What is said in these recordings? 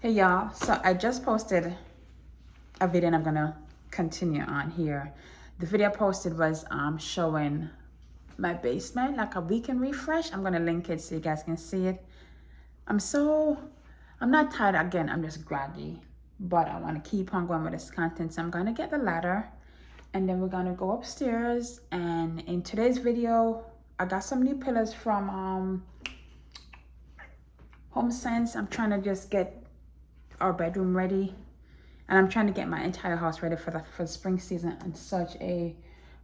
Hey y'all, so I just posted a video and I'm gonna continue on here. The video I posted was showing my basement, like a weekend refresh. I'm gonna link it so you guys can see it. I'm not tired again, I'm just groggy, but I want to keep on going with this content. So I'm gonna get the ladder and then we're gonna go upstairs. And in today's video, I got some new pillows from Home Sense. I'm trying to just get our bedroom ready, and I'm trying to get my entire house ready for the spring season on such a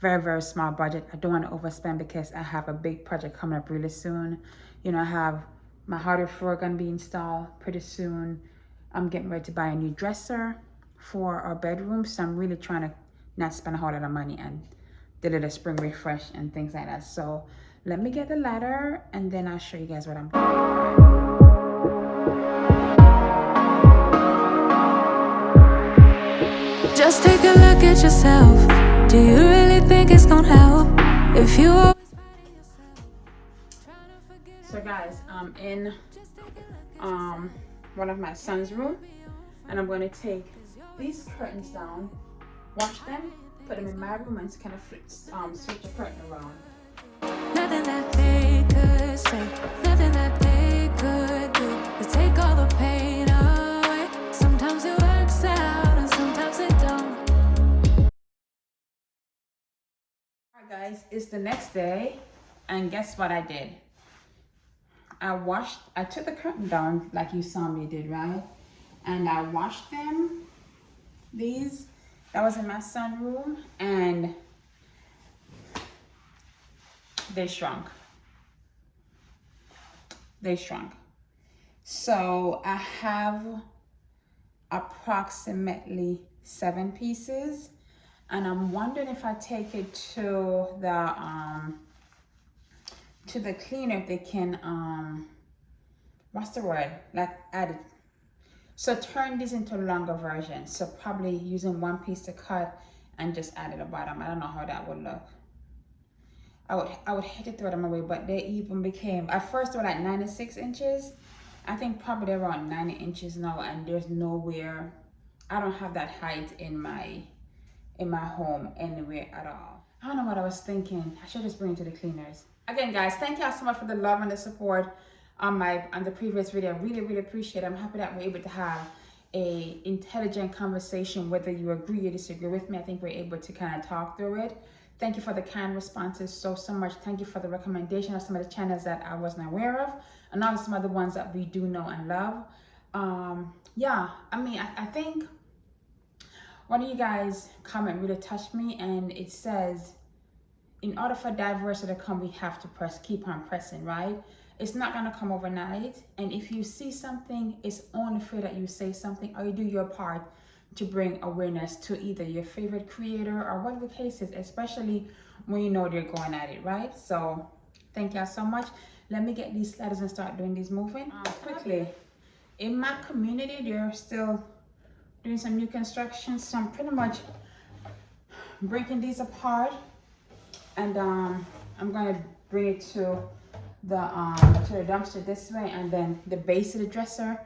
very small budget. I don't want to overspend because I have a big project coming up really soon. You know, I have my hardwood floor gonna be installed pretty soon. I'm getting ready to buy a new dresser for our bedroom, so I'm really trying to not spend a whole lot of money and did it a spring refresh and things like that. So let me get the ladder and then I'll show you guys what I'm doing. Just take a look at yourself. Do you really think it's gonna help if you always fighting yourself? So guys, I'm in one of my son's room, and I'm going to take these curtains down, wash them, put them in my room, and kind of switch the curtain around. Nothing that they could say, nothing that they could do to take all the pain away. Sometimes it works out and sometimes it don't. Alright guys, it's the next day, and guess what I did? I took the curtain down like you saw me did, right? And I washed them. That was in my son's room, and they shrunk. So I have approximately 7 pieces, and I'm wondering if I take it to the cleaner, if they can what's the word, like add it, so turn these into longer versions. So probably using 1 piece to cut and just add it at the bottom. I don't know how that would look. I would hate to throw them away, but they even became, at first they were like 96 inches. I think probably they're around 90 inches now, and there's nowhere, I don't have that height in my home anywhere at all. I don't know what I was thinking. I should just bring it to the cleaners. Again guys, thank y'all so much for the love and the support on the previous video. I really appreciate it. I'm happy that we're able to have a intelligent conversation, whether you agree or disagree with me. I think we're able to kind of talk through it. Thank you for the kind responses so much. Thank you for the recommendation of some of the channels that I wasn't aware of, and also some of the ones that we do know and love. Yeah, I mean, I think one of you guys comment really touched me, and it says, in order for diversity to come, we have to keep on pressing, right? It's not gonna come overnight, and if you see something, it's only fair that you say something or you do your part to bring awareness to either your favorite creator or whatever the case is, especially when you know they're going at it, right? So thank y'all so much. Let me get these ladders and start doing these moving quickly. In my community, they're still doing some new construction, so I'm pretty much breaking these apart, and I'm gonna bring it to the dumpster this way, and then the base of the dresser,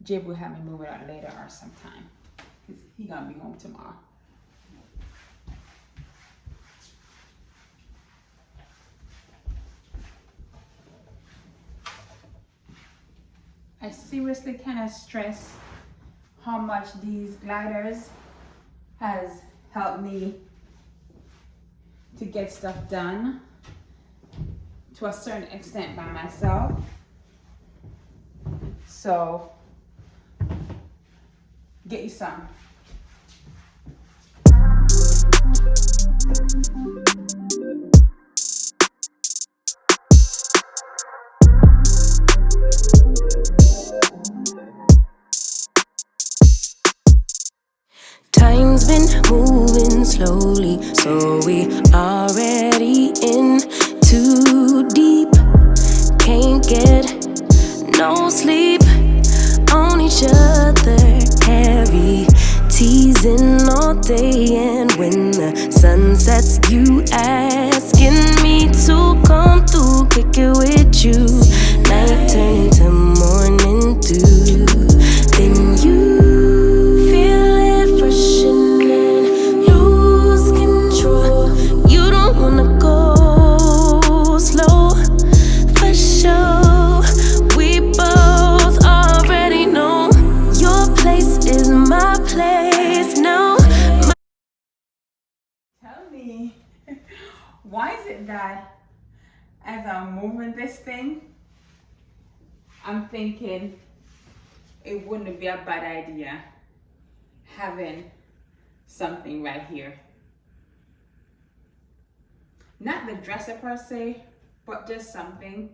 Jib will have me move it out later or sometime, because he's gonna be home tomorrow. I seriously cannot stress how much these gliders has helped me to get stuff done to a certain extent by myself. So get you some. Time's been moving slowly, so we already in too deep. Can't get no sleep on each other, heavy teasing all day, and when the sun sets, you asking me to come through, kick it with you. Night turn into morning dew, then you that as I'm moving this thing, I'm thinking it wouldn't be a bad idea having something right here. Not the dresser per se, but just something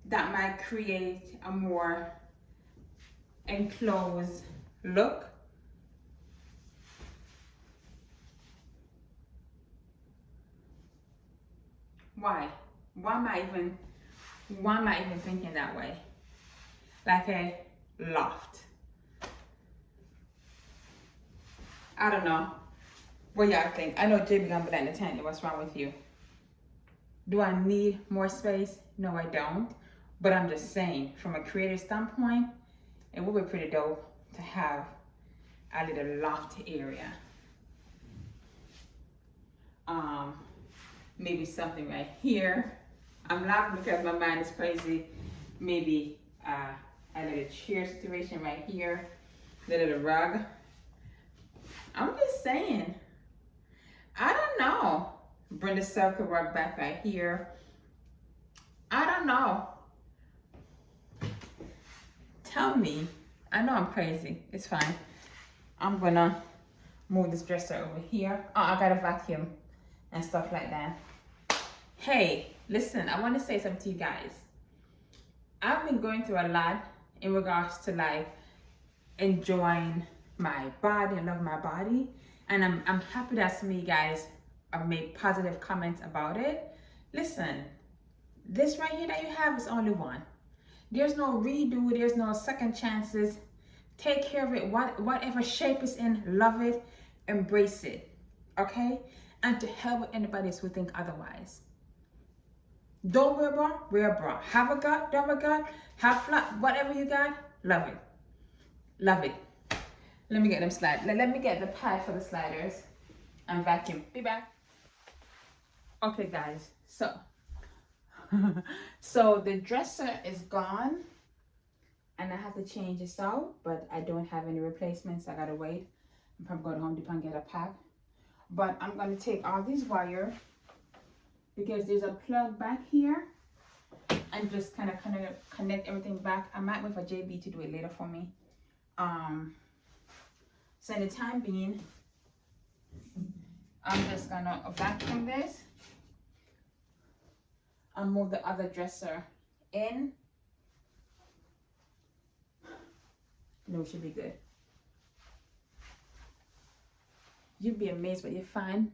that might create a more enclosed look. Why? Why am I even thinking that way? Like a loft. I don't know. What y'all think? I know JB gonna be like, Nathaniel, what's wrong with you? Do I need more space? No, I don't. But I'm just saying, from a creative standpoint, it would be pretty dope to have a little loft area. Maybe something right here. I'm laughing because my mind is crazy. Maybe a little chair situation right here, a little rug. I'm just saying. I don't know. Bring the circle rug back right here. I don't know. Tell me. I know I'm crazy. It's fine. I'm gonna move this dresser over here. Oh, I got a vacuum and stuff like that. Hey, listen, I want to say something to you guys. I've been going through a lot in regards to like enjoying my body and love my body. And I'm happy that some of you guys have made positive comments about it. Listen, this right here that you have is only one. There's no redo, there's no second chances. Take care of it, whatever shape it's in, love it, embrace it, okay? And to hell with anybody who think otherwise. Don't wear a bra, wear a bra. Have a gut, don't have a gut, have flat, whatever you got, love it. Love it. Let me get them slide. Let me get the pad for the sliders and vacuum. Be back. Okay, guys. So, so the dresser is gone, and I have to change this out, but I don't have any replacements. I gotta wait. I'm probably going to Home Depot and get a pack. But I'm gonna take all these wire because there's a plug back here, and just kind of connect everything back. I might wait for JB to do it later for me. So in the time being, I'm just gonna vacuum this and move the other dresser in. No, it should be good. You'd be amazed what you find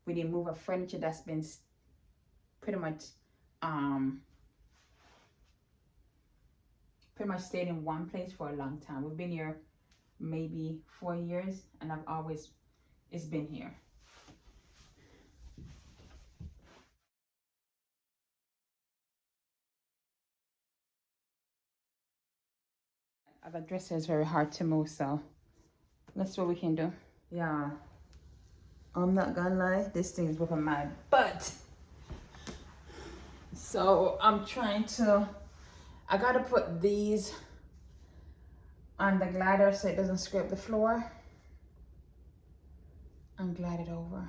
when you move a furniture that's been pretty much stayed in one place for a long time. We've been here maybe 4 years, and it's been here. The dresser is very hard to move, so let's see what we can do. Yeah, I'm not gonna lie, this thing is whooping my butt. So I'm trying to, I gotta put these on the glider so it doesn't scrape the floor and glide it over.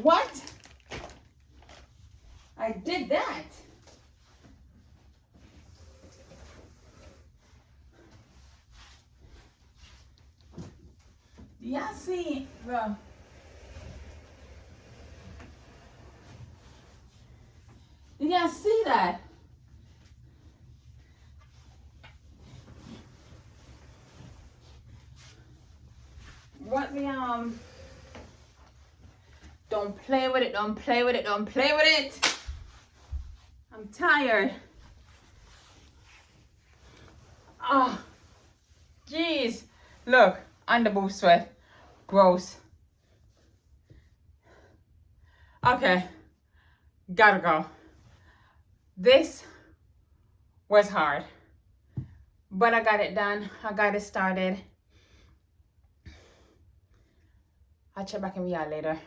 What? I did that. Y'all see, bro? Did y'all see that? What the Don't play with it, don't play with it, don't play with it. I'm tired. Oh, jeez. Look, under boob sweat. Gross. Okay, gotta go. This was hard, but I got it done. I got it started. I'll check back in with y'all later.